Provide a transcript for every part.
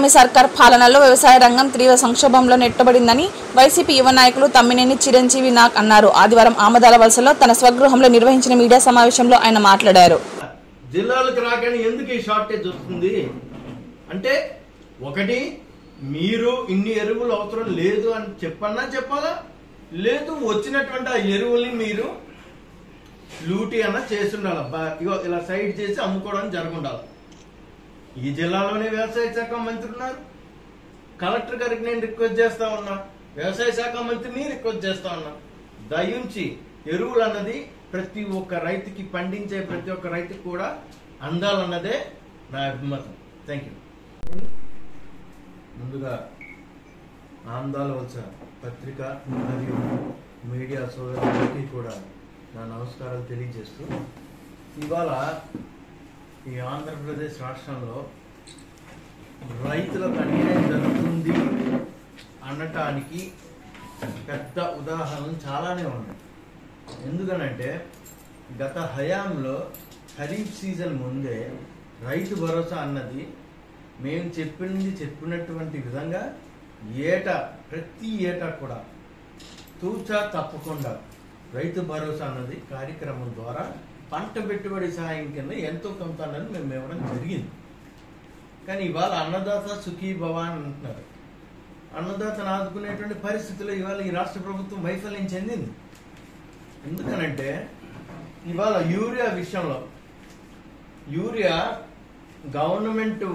కూటమి సర్కార్ పాలనలో వ్యవసాయ రంగం తీవ్ర సంక్షోభంలో నెట్టబడిందని వైసీపీ యువ నాయకులు తమ్మినేని చిరంజీవి నాగ్ అన్నారు. ఆదివారం ఆమదాల వలసలో తన స్వగృహంలో నిర్వహించిన మీడియా సమావేశంలో ఆయన మాట్లాడారు. జిల్లాలకు రాగానే ఎందుకు ఈ షార్టేజ్ వస్తుంది అంటే, ఒకటి మీరు ఇన్ని ఎరువులు అవసరం లేదు అని చెప్పాలా, లేదు వచ్చినటువంటి ఆ ఎరువుల్ని మీరు లూటీ అన్న చేసి ఉండాలి. ఇలా సైడ్ చేసి అమ్ముకోవడానికి జరగండాలి. ఈ జిల్లాలోనే వ్యవసాయ శాఖ మంత్రి ఉన్నారు. కలెక్టర్ గారికి నేను రిక్వెస్ట్ చేస్తా ఉన్నా, వ్యవసాయ శాఖ మంత్రిని రిక్వెస్ట్ చేస్తా ఉన్నా, దయించి ఎరువులు అన్నది ప్రతి ఒక్క రైతుకి, పండించే ప్రతి ఒక్క రైతుకి కూడా అందాలన్నదే నా అభిమతం. Thank you. ముందుగా ఆందాల వలస పత్రిక మరియు మీడియా సోదరులకి కూడా నా నమస్కారాలు తెలియజేస్తూ, ఇవాళ ఈ ఆంధ్రప్రదేశ్ రాష్ట్రంలో రైతులకు అన్యాయం జరుగుతుంది అనటానికి పెద్ద ఉదాహరణలు చాలానే ఉన్నాయి. ఎందుకనంటే గత హయాంలో ఖరీఫ్ సీజన్ ముందే రైతు భరోసా అన్నది మేము చెప్పినటువంటి విధంగా ప్రతి ఏటా కూడా తూచా తప్పకుండా రైతు భరోసా అన్నది కార్యక్రమం ద్వారా పంట పెట్టుబడి సహాయం కింద ఎంతో కొంత అన్నది మేము ఇవ్వడం జరిగింది. కానీ ఇవాళ అన్నదాత సుఖీ భవ అని అంటున్నారు. అన్నదాతను ఆదుకునేటువంటి పరిస్థితుల్లో ఇవాళ ఈ రాష్ట్ర ప్రభుత్వం వైఫల్యం చెందింది. ఎందుకనంటే ఇవాళ యూరియా విషయంలో యూరియా గవర్నమెంట్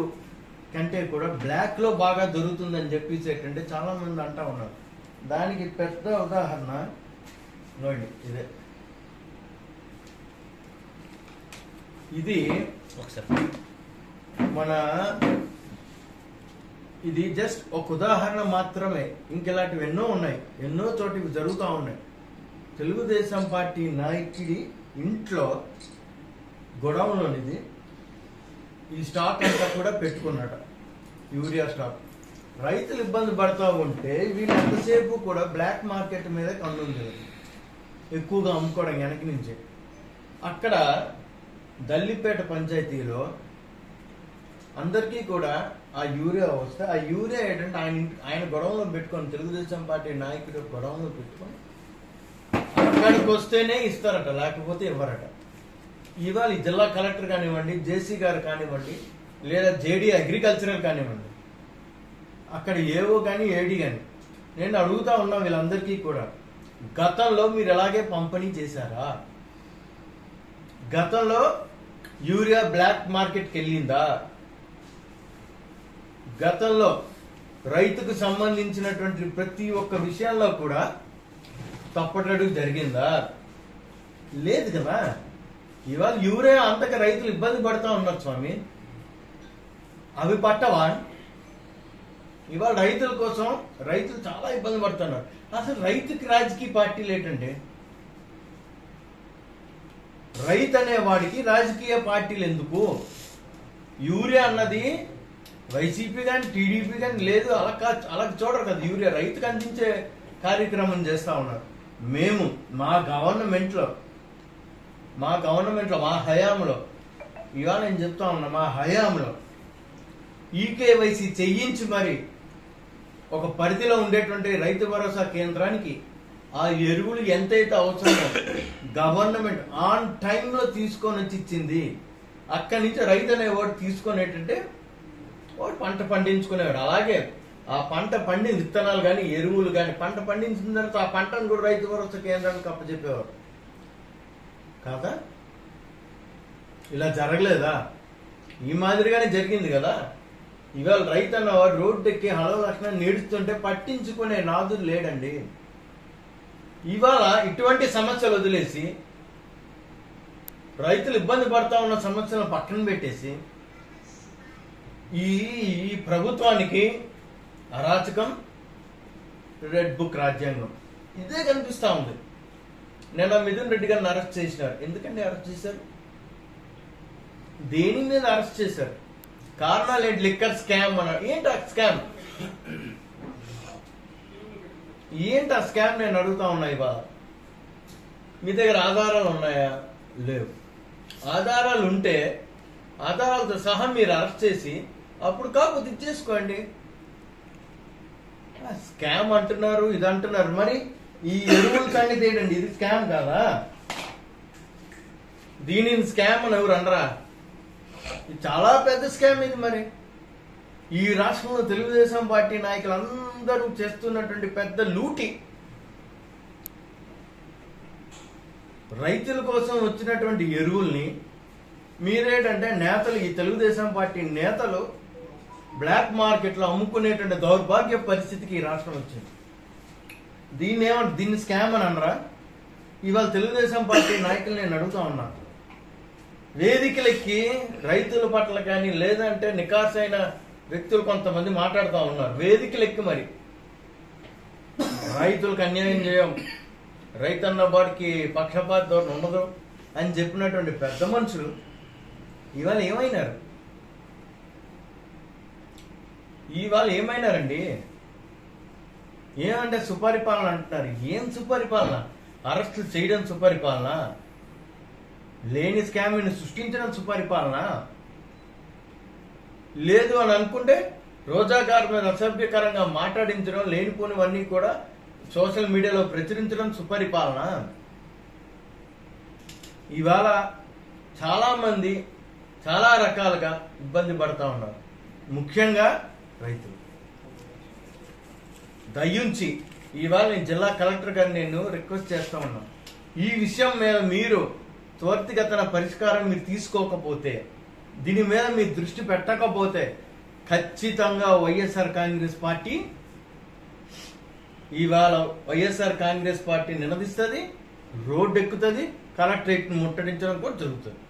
కంటే కూడా బ్లాక్ లో బాగా దొరుకుతుందని చెప్పేసి ఏంటంటే చాలా మంది అంటా ఉన్నారు. దానికి పెద్ద ఉదాహరణ ఇదే. ఇది ఒకసారి ఇది జస్ట్ ఒక ఉదాహరణ మాత్రమే. ఇంకెలాంటివి ఎన్నో ఉన్నాయి, ఎన్నో చోట్ల జరుగుతూ ఉన్నాయి. తెలుగుదేశం పార్టీ నాయకుడి ఇంట్లో గొడవలోనిది ఈ స్టాక్ అంతా కూడా పెట్టుకున్నట, యూరియా స్టాక్. రైతులు ఇబ్బంది పడుతూ ఉంటే వీళ్ళు ఎంతసేపు కూడా బ్లాక్ మార్కెట్ మీద కన్నుంది, ఎక్కువగా అమ్ముకోవడం వెనక నుంచి. అక్కడ దల్లిపేట పంచాయతీలో అందరికీ కూడా ఆ యూరియా వస్తే ఆ యూరియా ఏంటంటే ఆయన గొడవలో పెట్టుకొని, తెలుగుదేశం పార్టీ నాయకుడు గొడవలో పెట్టుకొని అక్కడికి వస్తేనే ఇస్తారట, లేకపోతే ఇవ్వరట. ఇవాళ జిల్లా కలెక్టర్ కానివ్వండి, జేసీ గారు కానివ్వండి, లేదా జేడీ అగ్రికల్చరల్ కానివ్వండి, అక్కడ ఏవో కానీ ఏడీ కానీ, నేను అడుగుతా ఉన్నా వీళ్ళందరికీ కూడా, గతంలో మీరు ఎలాగే పంపిణీ చేశారా? గతంలో యూరియా బ్లాక్ మార్కెట్కి వెళ్ళిందా? గతంలో రైతుకు సంబంధించినటువంటి ప్రతి ఒక్క విషయంలో కూడా తప్పటడుగు జరిగిందా? లేదు కదా. ఇవాళ యూరియా అంతగా రైతులు ఇబ్బంది పడుతూ ఉన్నారు స్వామి, అవి పట్టవా? ఇవాళ రైతుల కోసం రైతులు చాలా ఇబ్బంది పడుతున్నారు. అసలు రైతుకి రాజకీయ పార్టీలు ఏంటంటే, రైతు అనేవాడికి రాజకీయ పార్టీలు ఎందుకు? యూరియా అన్నది వైసీపీ కానీ టీడీపీ కానీ లేదు, అలా చూడరు కదా. యూరియా రైతుకు అందించే కార్యక్రమం చేస్తా ఉన్నారు. మేము మా గవర్నమెంట్లో మా హయాంలో, ఇవాళ నేను చెప్తా ఉన్నా, మా హయాంలో ఈకేవైసీ చెయ్యించి మరి ఒక పరిధిలో ఉండేటువంటి రైతు భరోసా కేంద్రానికి ఆ ఎరువులు ఎంతైతే అవసరమో గవర్నమెంట్ ఆన్ టైంలో తీసుకొని వచ్చి ఇచ్చింది. అక్కడి నుంచి రైతు అనేవాడు తీసుకొని ఏంటంటే వాడు పంట పండించుకునేవాడు. అలాగే ఆ పంట పండిన విత్తనాలు కానీ ఎరువులు కానీ పంట పండించిన తర్వాత ఆ పంటను కూడా రైతు భరోసా కేంద్రానికి అప్పచెప్పేవారు కాదా? ఇలా జరగలేదా? ఈ మాదిరిగానే జరిగింది కదా. ఇవాళ రైతు అన్నవాడు రోడ్డు ఎక్కి హలో లక్షణాన్ని నేడుస్తుంటే పట్టించుకునే నాదుడు లేడండి. ఇవాళ ఇటువంటి సమస్యలు వదిలేసి రైతులు ఇబ్బంది పడతా ఉన్న సమస్యలను పక్కన పెట్టేసి ఈ ప్రభుత్వానికి అరాచకం, రెడ్ బుక్ రాజ్యాంగం ఇదే కనిపిస్తా ఉంది. నిన్న మిథున్ రెడ్డి గారిని అరెస్ట్ చేసినారు. ఎందుకంటే అరెస్ట్ చేశారు? దేని మీద అరెస్ట్ చేశారు? కారణాలు ఏంటి? లిక్కర్ స్కామ్ అన్నారు. ఏంటి ఆ స్కామ్? ఏంటి ఆ స్కామ్? నేను అడుగుతా ఉన్నా. ఇవాళ మీ దగ్గర ఆధారాలు ఉన్నాయా? లేవు. ఆధారాలు ఉంటే ఆధారాలతో సహా మీరు అరెస్ట్ చేసి అప్పుడు కాకపోతే ఇచ్చేసుకోండి. స్కామ్ అంటున్నారు, ఇది అంటున్నారు, మరి ఈ ఎరువుల సంగతి ఏంటండి? ఇది స్కామ్ కాదా? దీనిని స్కామ్ అని ఎవరు అనరా? ఇది చాలా పెద్ద స్కామ్ ఇది. మరి ఈ రాష్ట్రంలో తెలుగుదేశం పార్టీ నాయకులందరూ చేస్తున్నటువంటి పెద్ద లూటి. రైతుల కోసం వచ్చినటువంటి ఎరువుల్ని మీరేంటంటే నేతలు, ఈ తెలుగుదేశం పార్టీ నేతలు బ్లాక్ మార్కెట్లో అమ్ముకునేటువంటి దౌర్భాగ్య పరిస్థితికి ఈ రాష్ట్రం వచ్చింది. దీన్ని స్కామ్ అని అనరా? ఇవాళ తెలుగుదేశం పార్టీ నాయకులు నేను అడుగుతా ఉన్నా, వేదికలెక్కి రైతుల పట్ల కానీ లేదంటే నికాసైన వ్యక్తులు కొంతమంది మాట్లాడుతూ ఉన్నారు. వేదికలెక్కి మరి రైతులకు అన్యాయం చేయం, రైతన్న బాడికి పక్షపాత ధోరణి ఉండదు అని చెప్పినటువంటి పెద్ద మనుషులు ఇవాళ ఏమైనారు? ఇవాళ ఏమైనారండి? ఏమంటే సుపరిపాలన అంటున్నారు. ఏం సుపరిపాలన? అరెస్టులు చేయడం సుపరిపాలన? లేని స్కామ్ని సృష్టించడం సుపరిపాలన? లేదు అని అనుకుంటే రోజా గారి మీద అసభ్యకరంగా మాట్లాడించడం, లేనిపోనివన్నీ కూడా సోషల్ మీడియాలో ప్రచురించడం సుపరిపాలన? ఇవాళ చాలా మంది చాలా రకాలుగా ఇబ్బంది పడతా ఉన్నారు, ముఖ్యంగా రైతులు. దయ్యుంచి ఇవాళ నేను జిల్లా కలెక్టర్ గారిని నేను రిక్వెస్ట్ చేస్తా ఉన్నాను, ఈ విషయం మీద మీరు త్వరితగతిన పరిష్కారం మీరు తీసుకోకపోతే, దీని మీద మీ దృష్టి పెట్టకపోతే ఖచ్చితంగా వైఎస్ఆర్ కాంగ్రెస్ పార్టీ ఇవాళ వైఎస్ఆర్ కాంగ్రెస్ పార్టీ నిలదీస్తుంది, రోడ్డు ఎక్కుతుంది, కలెక్టరేట్ ముట్టడించడం కూడా జరుగుతుంది.